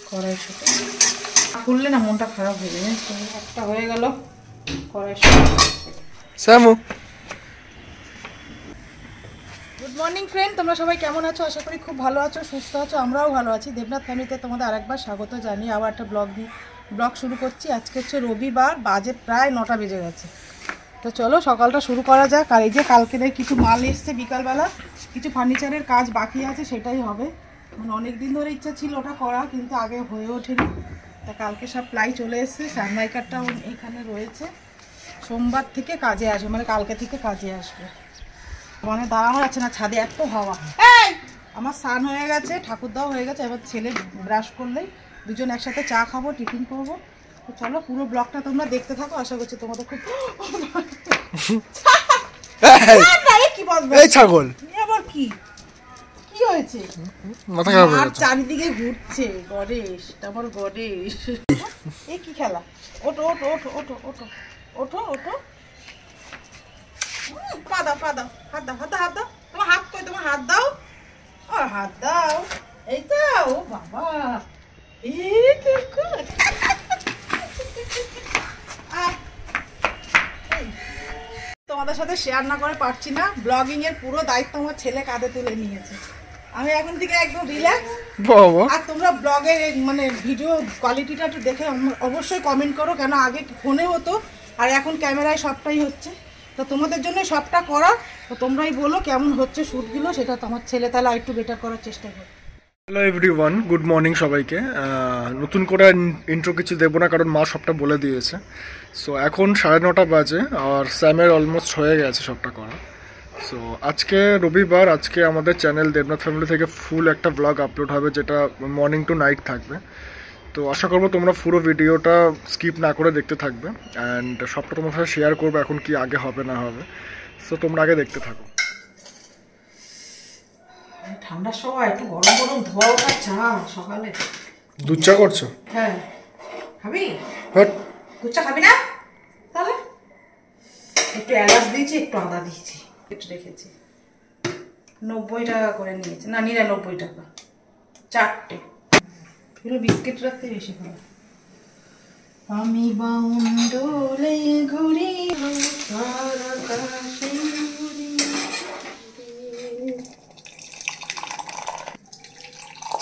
কড়াইশো ফুললে না মনটা খারাপ হয়ে যায়। একটা হয়ে গেল কড়াইশো। গুড মর্নিং ফ্রেন্ড, তোমরা সবাই কেমন আছো? আশা করি খুব ভালো আছো, সুস্থ আছো। আমরাও ভালো আছি। দেবনাথ ফ্যামিলিতে তোমাদের আরেকবার স্বাগত জানিয়ে আবার একটা ব্লগ শুরু করছি। আজকে হচ্ছে রবিবার, বাজে প্রায় 9টা বেজে গেছে। তো চলো সকালটা শুরু করা যাক। আর এই যে কালকে কিছু মাল এসছে বিকালবেলা, কিছু ফার্নিচারের কাজ বাকি আছে, সেটাই হবে। মানে অনেক দিন ধরে ইচ্ছা ছিল ওটা করা, কিন্তু আগে হয়ে ওঠেনি। তা কালকে সব প্লাই চলে এসছে। সানমাইকারটাও এখানে রয়েছে। সোমবার থেকে কাজে আসবে, মানে কালকে থেকে কাজে আসবে। মানে দাঁড়ানো যাচ্ছে না, ছাদে এত হাওয়া। আমার স্নান হয়ে গেছে, ঠাকুরদাও হয়ে গেছে। এবার ছেলে ব্রাশ করলেই দুজন একসাথে চা খাবো, টিফিন করবো। তো চলো পুরো ব্লগটা তোমরা দেখতে থাকো। আশা করছি তোমাদের খুব কি বলবো। এই ছাগল আবার কি কি হয়েছে? মাথা খারাপ হয়ে গেছে, চারিদিকে ঘুরছে। গণেশ, আমার গণেশ। এই কি খেলা? ওঠো ওঠো ওঠো ওঠো ওঠো ওঠো ওঠো। পা দাও, পা দাও, হাত দাও, হাত দাও, হাত দাও। তোমার হাত কই? তোমার হাত দাও, আর হাত দাও। এই তো, ও বাবা, তোমাদের সাথে শেয়ার না করে পারছি না। ব্লগিং এর পুরো দায়িত্ব আমার ছেলে কাঁধে তুলে নিয়েছে। আমি এখন থেকে একদম রিল্যাক্স। আর তোমরা ব্লগের মানে ভিডিও কোয়ালিটিটা একটু দেখে অবশ্যই কমেন্ট করো, কেন আগে ফোনে হতো আর এখন ক্যামেরায় সবটাই হচ্ছে। তো তোমাদের জন্য সবটা করা। তো তোমরাই বলো কেমন হচ্ছে শ্যুটগুলো, সেটা তোমার ছেলে তাহলে আর একটু বেটার করার চেষ্টা করো। হ্যালো এভরিওয়ান, গুড মর্নিং সবাইকে। নতুন করে ইন্ট্রো কিছু দেবো না, কারণ মা সবটা বলে দিয়েছে। সো এখন 9:30 বাজে আর স্যামের অলমোস্ট হয়ে গেছে সবটা করা। সো আজকে রবিবার, আজকে আমাদের চ্যানেল দেবনাথ ফ্যামিলি থেকে ফুল একটা ব্লগ আপলোড হবে, যেটা মর্নিং টু নাইট থাকবে। তো আশা করবো তোমরা পুরো ভিডিওটা স্কিপ না করে দেখতে থাকবে, অ্যান্ড সবটা তোমার সাথে শেয়ার করবো এখন কি আগে হবে না হবে। সো তোমরা আগে দেখতে থাকো। ঠান্ডার সময় একটু গরম গরম ধোয়া ওঠা চা সকালে। দুধ চা করছো? হ্যাঁ, খাবি? হট, দুধ চা খাবি না? তাহলে একটু এলাচ দিয়েছি, একটু আদা দিয়েছি, একটু রেখেছি। 90 টাকা করে নিয়েছে, না 99 টাকা 4টে। এগুলো বিস্কিট রাখতে বেশি ভালো। আমি বাউন্ডুলে ঘুরি আকাশে ঘুরি।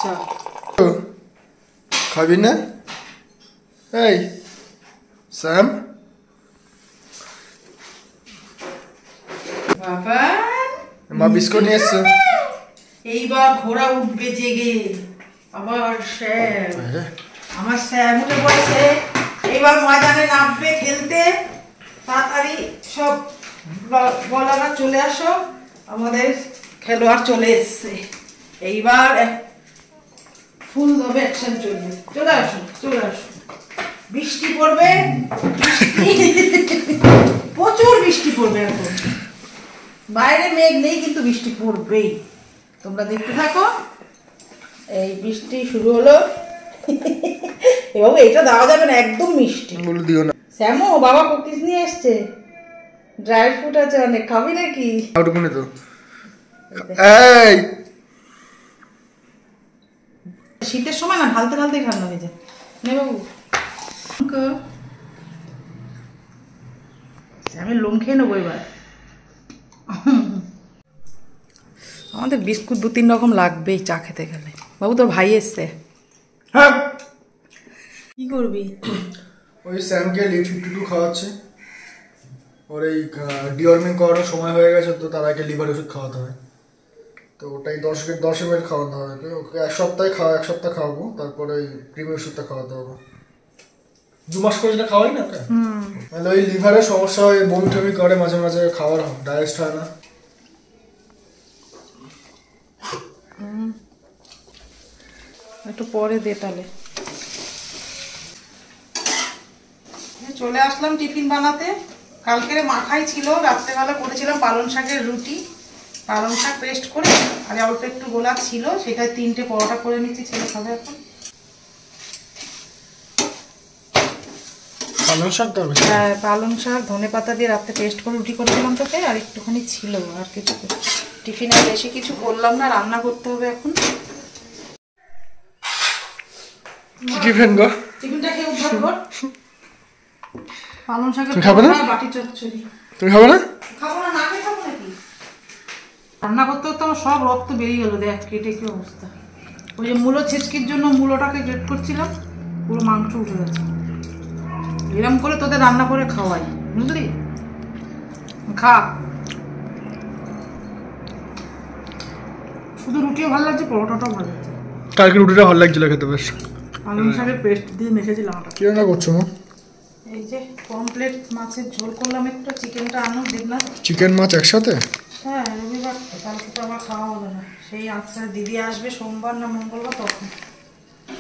চা খাবি না? এই স্যাম, বাবা মা বিস্কুট নিয়ে এসছে। এইবার ঘোড়া উঠবে জেগে। আবার স্যাম, আমার স্যাম উঠে পড়েছে। এইবার ময়দানে নামবে খেলতে। তাড়াতাড়ি সব বলারা চলে আসো, আমাদের খেলোয়াড় চলে এসছে। এইবার ফুল হবে, অ্যাকশন চলবে। চলে আসো, চলে আসো। বৃষ্টি পড়বে, প্রচুর বৃষ্টি পড়বে এখন। বাইরে মেঘ নেই, কিন্তু বৃষ্টি পড়বেই। তোমরা দেখতে থাকো। এই বৃষ্টি শুরু হলো। এবং এটা দেওয়া যাবে না, একদম মিষ্টি বলে দিও না। শ্যামো, বাবা কুকিজ নিয়ে এসছে, ড্রাই ফ্রুট আছে অনেক। খাবি নাকি? আউটুকুনি তো। এই শীতের সময় না ঢালতে ঢালতেই ঠান্ডা হয়ে যায়। নে বাবু, আমি লোম খেয়ে নেবো এবার। আমাদের বিস্কুট 2-3 রকম লাগবেই চা খেতে গেলে। বাবু তোর ভাই এসছে। হ্যাঁ, কি করবি? ওই স্যামকে লিভ 52 খাওয়াচ্ছে। ওর এই ডিওর্মিং করানোর সময় হয়ে গেছে, তো তার আগে লিভার ওষুধ খাওয়াতে হয়। তো ওটাই 10 ml খাওয়াতে হবে। ওকে এক সপ্তাহ খাওয়াবো, তারপরে ওই ক্রিমি ওষুধটা খাওয়াতে হবে। 2 মাস করে যেটা খাওয়াই না ওটা। মানে ওই লিভারের সমস্যা হয়, বমি টমি করে মাঝে মাঝে, খাওয়ার ডাইজেস্ট হয় না। একটু পরে দে তাহলে। চলে আসলাম টিফিন বানাতে। কালকের মাখাই ছিল, রাত্রেবেলা করেছিলাম পালং শাকের রুটি। পালং শাক পেস্ট করে আর অল্প একটু গোলা ছিল, সেটাই 3টে পরোটা করে নিচ্ছি, ছেলে খাবে এখন। পালং শাক তো? হ্যাঁ, পালং শাক ধনে পাতা দিয়ে রাত্রে পেস্ট করে রুটি করেছিলাম তোকে, আর একটুখানি ছিল। আর কিছু টিফিনে বেশি কিছু করলাম না, রান্না করতে হবে এখন। টিফিন গো। টিফিনটা খেয়ে উদ্ধার কর। পালং শাকের তুমি খাবে না? বাটি চচ্চড়ি। তুমি খাবে না? খাবো না, না খেয়ে খাবো নাকি? রান্না করতে করতে আমার সব রক্ত বেরিয়ে গেল, দেখ কেটে কি অবস্থা। ওই যে মূলো ছেচকির জন্য মূলোটাকে গ্রেট করছিলাম, পুরো মাংস উঠে গেছে। এরম করে তোদের রান্না করে খাওয়াই, বুঝলি? খা। শুধু রুটিও ভালো লাগছে, পরোটাটাও ভালো লাগছে। কালকে রুটিটা ভালো লাগছিল খেতে বেশ। পালং শাকের পেস্ট দিয়ে মেখেছিলাম ওটা। কি রান্না করছো মা? এই যে কমপ্লিট মাছের ঝোল করলাম, একটু চিকেনটা আনো দেবনাথ। চিকেন মাছ একসাথে? হ্যাঁ, রবিবার তো, কালকে তো আমার খাওয়া হবে না। সেই আচ্ছা দিদি আসবে সোমবার না মঙ্গলবার, তখন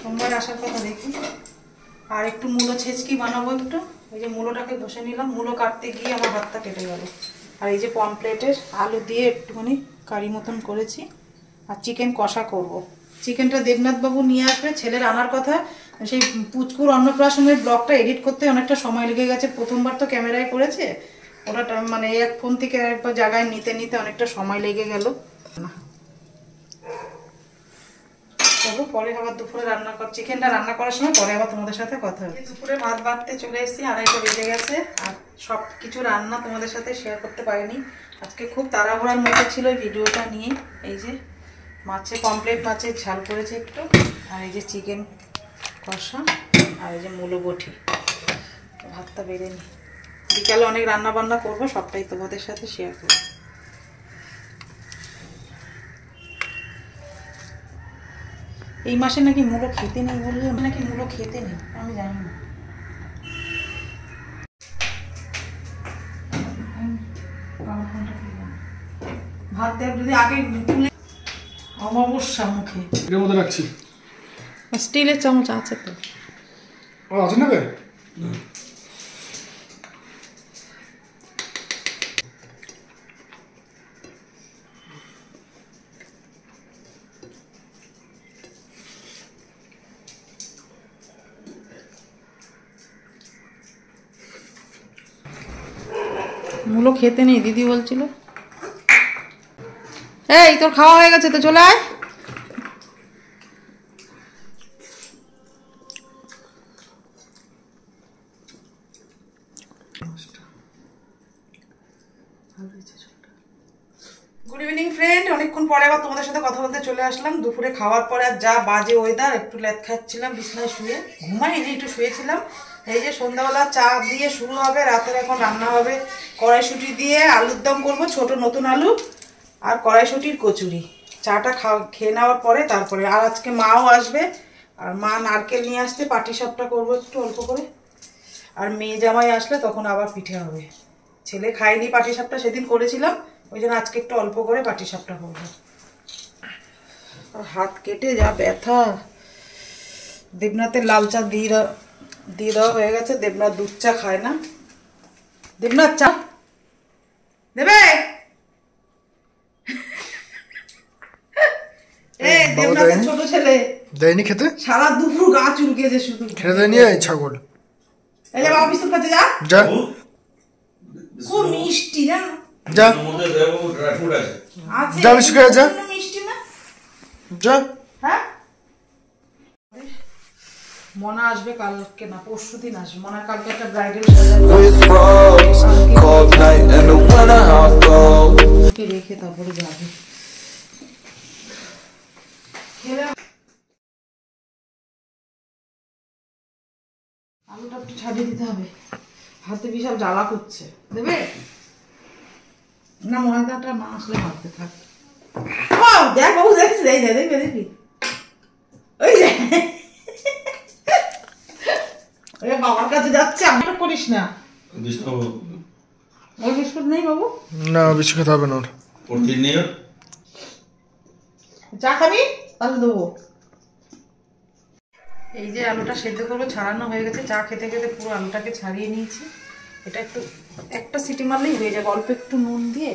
সোমবার আসার কথা দেখি। আর একটু মূলো ছেচকি বানাবো একটু। ওই যে মূলোটাকে বসে নিলাম, মূলো কাটতে গিয়ে আমার হাতটা কেটে গেল। আর এই যে পমপ্লেটের আলু দিয়ে একটুখানি কারি মতন করেছি, আর চিকেন কষা করব। চিকেনটা দেবনাথবাবু নিয়ে আসবে, ছেলের আনার কথা। সেই পুচকুর অন্নপ্রাশনের ব্লগটা এডিট করতে অনেকটা সময় লেগে গেছে। প্রথমবার তো ক্যামেরায় করেছে, ওটা মানে এক ফোন থেকে একবার জায়গায় নিতে নিতে অনেকটা সময় লেগে গেল। চলো পরে আবার দুপুরে চিকেনটা রান্না করার সময় পরে আবার তোমাদের সাথে কথা হবে। দুপুরে ভাত বাড়তে চলে এসেছি, 2:30 বেজে গেছে। আর সব কিছু রান্না তোমাদের সাথে শেয়ার করতে পারিনি আজকে, খুব তাড়াহুড়ার মধ্যে ছিল এই ভিডিওটা নিয়ে। এই যে কমপ্লিট মাছের ঝাল করেছে একটু, আর এই যে চিকেন কষা, আর এই যে মূলো বটি। ভাতটা বেড়ে নি, বিকালে অনেক রান্না বান্না করবো, সবটাই তোমাদের সাথে শেয়ার করবো। এই মাসে নাকি মূলো খেতে নেই, বললে নাকি মূলো খেতে নেই, আমি জানি না। ভাত দেব যদি আগে তুলে অমাবস্যা মুখে। এর মধ্যে রাখছি। স্টিলের চামচ আছে তো? ও আছে না বে? মূলো খেতে নেই দিদি বলছিল। এই তোর খাওয়া হয়ে গেছে তো, চলে আয়। গুড ইভিনিং ফ্রেন্ড, অনেকক্ষণ পরে আবার তোমাদের সাথে কথা বলতে চলে আসলাম। দুপুরে খাওয়ার পরে আর যা বাজে ওয়েদার, একটু লেট খাচ্ছিলাম বিছনায় শুয়ে, ঘুমাইনি, একটু শুয়েছিলাম। এই যে সন্ধ্যাবেলা চা দিয়ে শুরু হবে, রাতের এখন রান্না হবে কড়াইশুঁটি দিয়ে আলুর দম করবো, ছোট নতুন আলু আর কড়াইশুঁটির কচুরি। চাটা খেয়ে নেওয়ার পরে তারপরে আর আজকে মাও আসবে, আর মা নারকেল নিয়ে আসতে পাটিসাপটা করবো একটু অল্প করে। আর মেয়ে জামাই আসলে তখন আবার পিঠে হবে। ছেলে খায়নি পাটিসাপটা, সেদিন করেছিলাম, ওই জন্য আজকে একটু অল্প করে পাটিসাপটা করবো। আর হাত কেটে যা ব্যথা। দেবনাথের লাল চা দিয়ে দেওয়া হয়ে গেছে, দেবনাথ দুধ চা খায় না। দেবনাথ চা দেবে? দেবনাথের ছোট ছেলে দেয়নি খেতে, সারা দুপুর গা চুলকেছে শুধু। খেতে দেয়নি এই ছাগল। এই যে বাবা বিস্কুট খাচ্ছে, যা যা। খুব মিষ্টি না? যা আছে যা বিস্কুট খেয়ে যা। মিষ্টি না? যা। হ্যাঁ, মনা আসবে কালকে না পরশু দিন আসবে। মনার কালকে একটা ব্রাইডাল রেখে তারপরে যাবে। আলুটা একটু ছাড়িয়ে দিতে হবে, হাতে বিশাল জ্বালা করছে। দেবে না? ময়দাটা না আসলে হাতে থাক। দেখ বাবু, দেখছি দেখবি দেখবি ওই যে বাবার কাছে যাচ্ছে, আমরা করিস না। ওর বিস্কুট নেই বাবু? না বিস্কুট খেতে হবে না ওর। চা খাবি? তাহলে দেবো। এই যে আলুটা সেদ্ধ করবো, ছাড়ানো হয়ে গেছে। চা খেতে খেতে পুরো আলুটাকে ছাড়িয়ে নিয়েছি। এটা একটু একটা সিটি মারলেই হয়ে যাবে, অল্প একটু নুন দিয়ে।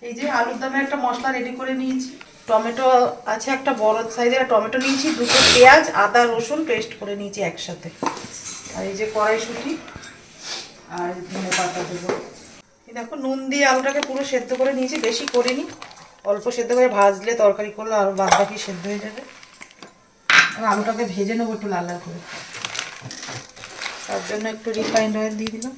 এই যে আলুর দমে একটা মশলা রেডি করে নিয়েছি। টমেটো আছে একটা বড় সাইজের টমেটো নিয়েছি, দুটো পেঁয়াজ, আদা রসুন পেস্ট করে নিয়েছি একসাথে। আর এই যে কড়াইশুঁটি আর ধনে পাতা দেবো। এই দেখো নুন দিয়ে আলুটাকে পুরো সেদ্ধ করে নিয়েছি, বেশি করিনি, অল্প সেদ্ধ করে ভাজলে তরকারি করলে আরও বাদ বাকি সেদ্ধ হয়ে যাবে। আর আলুটাকে ভেজে নেবো একটু লাল লাল করে, তার জন্য একটু রিফাইন্ড অয়েল দিয়ে দিলাম।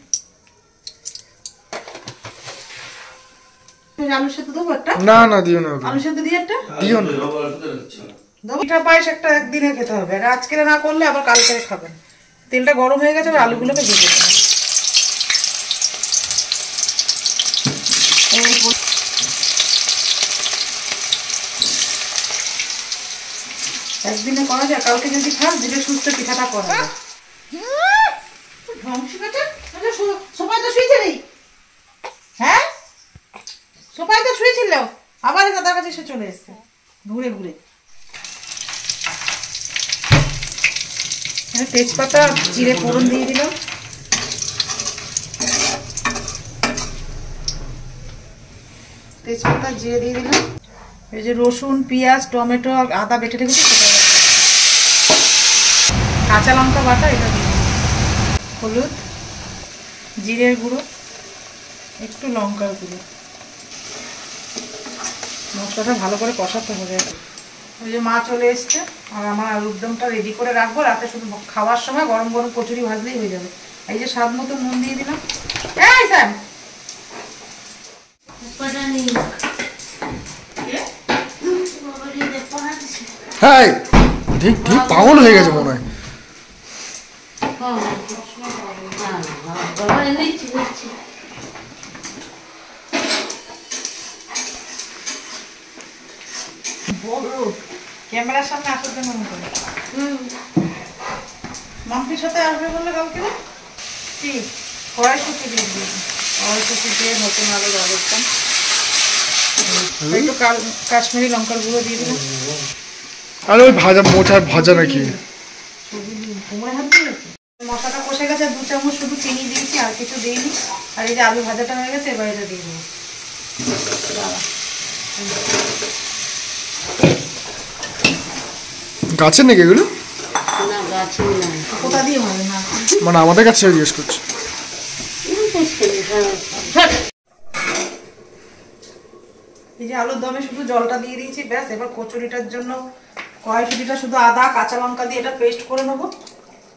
আলু সেদ্ধ দেবো একটা? না না দিও না, আলু সেদ্ধ দিয়ে একটা দিও না। পিঠা পায়েস একটা একদিনে খেতে হবে, আর আজকে না করলে আবার কালকে খাবেন। তেলটা গরম হয়ে গেছে, আলুগুলোকে ভেজে দেবেন। একদিনে করা যায়, কালকে যদি খান ধীরে সুস্থ পিঠাটা করা যায়। সোফায় তো শুয়েছে নেই, হ্যাঁ সোফায় তো শুয়েছিল, আবার দাদার কাছে এসে চলে এসছে ঘুরে ঘুরে। তেজপাতা জিরে ফোড়ন দিয়ে দিলাম। তেজপাতা জিরে দিয়ে দিলাম। এই যে রসুন পেঁয়াজ টমেটো আদা বেটে রেখেছি সেটা, কাঁচা লঙ্কা বাটা এটা দিয়ে দিলাম, হলুদ জিরের গুঁড়ো একটু লঙ্কার গুঁড়ো। মশলাটা ভালো করে কষাতে হবে। ওই যে মা চলে এসছে, আর আমার আলুর দমটা রেডি করে রাখবো, রাতে শুধু খাওয়ার সময় গরম গরম কচুরি ভাজলেই হয়ে যাবে। এই যে স্বাদ মতো নুন দিয়ে দিলাম। এই স্যার হ্যাঁ ঠিক ঠিক পাগল হয়ে গেছে মনে হয়। ক্যামেরার সামনে আসার জন্য করে মাম্পির সাথে আসবে বললে কালকে কি কড়াইশুঁটি দিয়ে দিয়েছি, কড়াইশুঁটি দিয়ে নতুন আলু রাখতাম, একটু কাশ্মীরি লঙ্কার গুঁড়ো দিয়ে দিলাম। আর ওই ভাজা মোচার ভাজা নাকি মশলাটা কষে গেছে, 2 চামচ শুধু চিনি দিয়েছি, আর কিছু দিইনি। আর এই যে আলু ভাজাটা হয়ে গেছে, এবার এটা দিয়ে দেবো। গাছের নাকি এগুলো? কোথা দিয়ে হবে না, মানে আমাদের কাছে জিজ্ঞেস করছি। এই যে আলুর দমে শুধু জলটা দিয়ে দিয়েছি, ব্যাস। এবার কচুরিটার জন্য কড়াইশুঁটিটা শুধু আদা কাঁচা লঙ্কা দিয়ে এটা পেস্ট করে নেবো।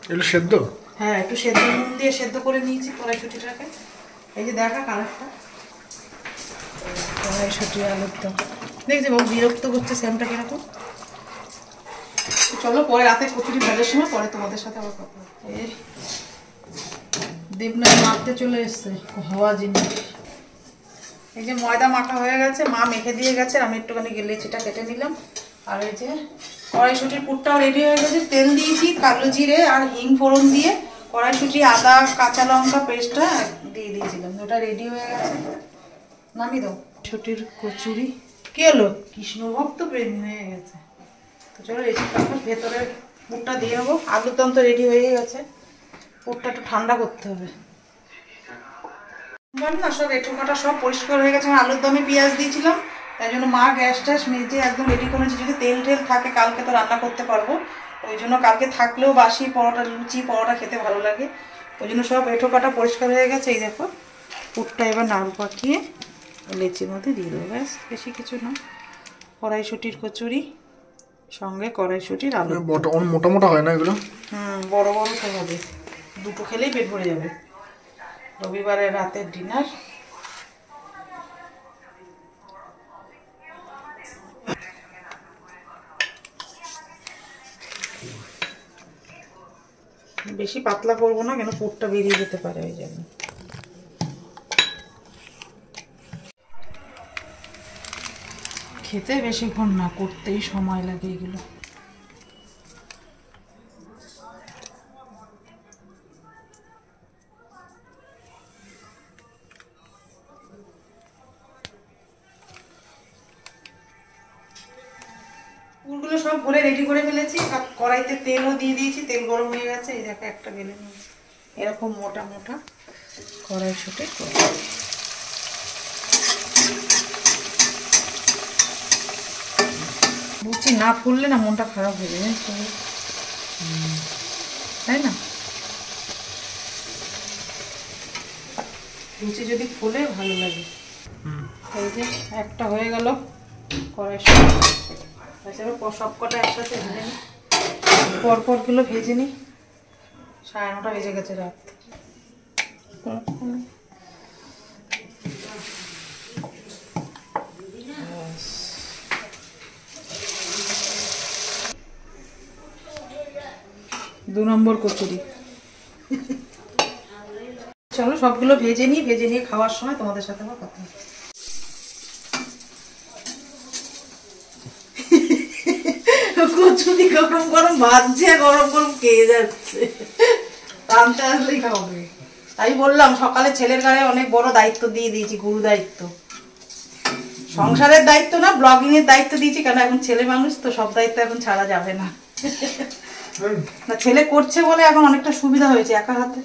এগুলো সেদ্ধ? হ্যাঁ একটু সেদ্ধ নুন দিয়ে সেদ্ধ করে নিয়েছি কড়াইশুঁটিটাকে। এই যে দেখা কালারটা, কড়াইশুঁটি আলুর দম দেখছি বাবু বিরক্ত করছে স্যামটা কিরকম। চলো পরে রাতে কচুরি ভাজার সময় পরে তোমাদের সাথে আবার কথা হবে। এই দেবনাথ মাখতে চলে এসছে হওয়া জিনিস। এই যে ময়দা মাখা হয়ে গেছে, মা মেখে দিয়ে গেছে, আমি একটুখানি লেচিটা কেটে নিলাম। আর এই যে কড়াইশুঁটির পুরটাও রেডি হয়ে গেছে, তেল দিয়েছি, কালো জিরে আর হিং ফোড়ন দিয়ে কড়াইশুঁটি আদা কাঁচা লঙ্কা পেস্টটা দিয়ে দিয়েছিলাম, ওটা রেডি হয়ে গেছে, নামিয়ে দাও। ছুটির কচুরি কি হলো, কৃষ্ণভক্ত প্রেমী হয়ে গেছে। তো চলো রেসিপিটা ভেতরে পুরটা দিয়ে নেবো। আলুর দম তো রেডি হয়ে গেছে, পুরটা একটু ঠান্ডা করতে হবে। না সব এঁটো কাটা সব পরিষ্কার হয়ে গেছে, আলুর দমে পেঁয়াজ দিয়েছিলাম, তাই জন্য মা গ্যাস ট্যাস মেজে একদম রেডি করেছে। যদি তেল টেল থাকে কালকে তো রান্না করতে পারবো, ওই জন্য কালকে থাকলেও বাসি পরোটা লুচি পরোটা খেতে ভালো লাগে, ওই জন্য সব এঁটো কাটা পরিষ্কার হয়ে গেছে। এই দেখো পুরটা এবার নাড়ু পাকিয়ে লেচির মধ্যে দিয়ে দেবো, ব্যাস বেশি কিছু না। কড়াইশুঁটির কচুরি সঙ্গে কড়াইশুঁটির আলু। মোটা মোটা হয় না এগুলো? বড় বড় তো হবে, দুটো খেলেই পেট ভরে যাবে। রবিবারের রাতের ডিনার। বেশি পাতলা করবো না, কেন পুরটা বেরিয়ে যেতে পারে, ওই জন্য। খেতে বেশিক্ষণ না, করতেই সময় লাগে এগুলো। পুরগুলো সব ভরে রেডি করে ফেলেছি, কড়াইতে তেলও দিয়ে দিয়েছি, তেল গরম হয়ে গেছে। এই দেখো একটা বেলে নিয়েছি, এরকম মোটা মোটা কড়াইশুঁটি। লুচি না ফুললে না মনটা খারাপ হয়ে যায়, জানিস তো? তাই না? লুচি যদি ফুলে ভালো লাগে। এই যে একটা হয়ে গেল কড়াই, সব কটা একসাথে ভেজে নিই, পরপরগুলো ভেজে নিই। 9:30 বেজে গেছে রাত। দু নম্বর কচুরি। চলো সবগুলো ভেজে নিয়ে খাওয়ার সময় তোমাদের সাথে আমার কথা হচ্ছে। কচুরি গরম গরম ভাজছে, গরম গরম খেয়ে যাচ্ছে, টানতে আসলেই খাওয়াবে। তাই বললাম সকালে ছেলের গায়ে অনেক বড় দায়িত্ব দিয়ে দিয়েছি, গুরু দায়িত্ব। সংসারের দায়িত্ব না, ব্লগিং এর দায়িত্ব দিয়েছি, কারণ এখন ছেলে মানুষ তো, সব দায়িত্ব এখন ছাড়া যাবে না। না ছেলে করছে বলে এখন অনেকটা সুবিধা হয়েছে একা হাতে।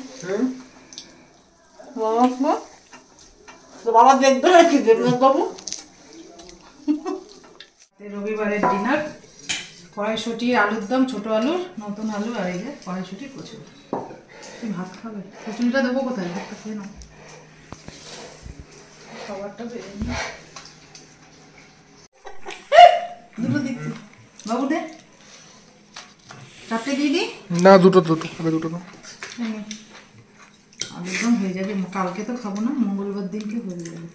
বাবা দেখবে নাকি দেবনাথ বাবু? রবিবারের ডিনার কড়াইশুঁটি, আলুর দম, ছোট আলুর, নতুন আলু, আর এই যে কড়াইশুঁটি কচুরি। তুমি ভাত খাবে? কচুরিটা দেবো কোথায়? ভাতটা খেয়ে নাও, খাবারটা বেড়ে নি। দুটো দিচ্ছি বাবু, দে 4টে দিয়ে দিই না, দুটো দাও। আলুর দম হয়ে যাবে, কালকে তো খাবো না, মঙ্গলবার দিনকে হয়ে যাবে।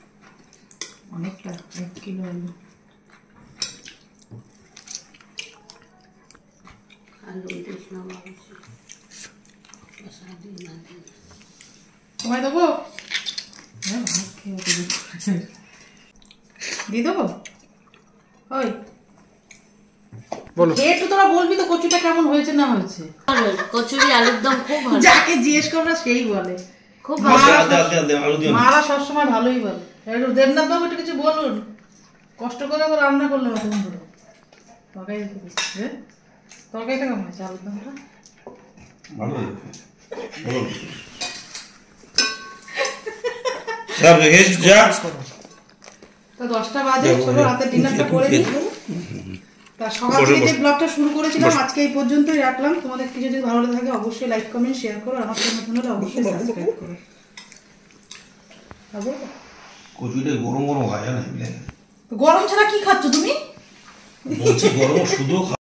অনেকটা, 1 কিলো আলু। তোমায় দেবো? ভাত খেয়ে দিয়ে দেবো। ওই বলো, একটু তোরা বলবি তো কচুটা কেমন হয়েছে না হয়েছে। কচুরি আলুর দম খুব ভালো, যাকে জিজ্ঞেস করবো সেই বলে খুব ভালো। মারা সবসময় ভালোই বলে। দেবনাথ বাবু একটু কিছু বলুন, কষ্ট করে রান্না করলাম এখন ধরে। তরকারিটা কেমন হয়েছে? আলুর দমটা ভালো তো 10টা বাজে, চলো রাতে ডিনারটা করে নিই। তা সকাল থেকে যে ব্লগটা শুরু করেছিলাম আজকে এই পর্যন্তই রাখলাম। তোমাদের কিছু যদি ভালো লাগে অবশ্যই লাইক কমেন্ট শেয়ার করো, আমার চ্যানেল হলে অবশ্যই সাবস্ক্রাইব করো। কচুরিটা গরম গরম হয়, জানো? গরম ছাড়া কি খাচ্ছ তুমি? বলছি গরম শুধু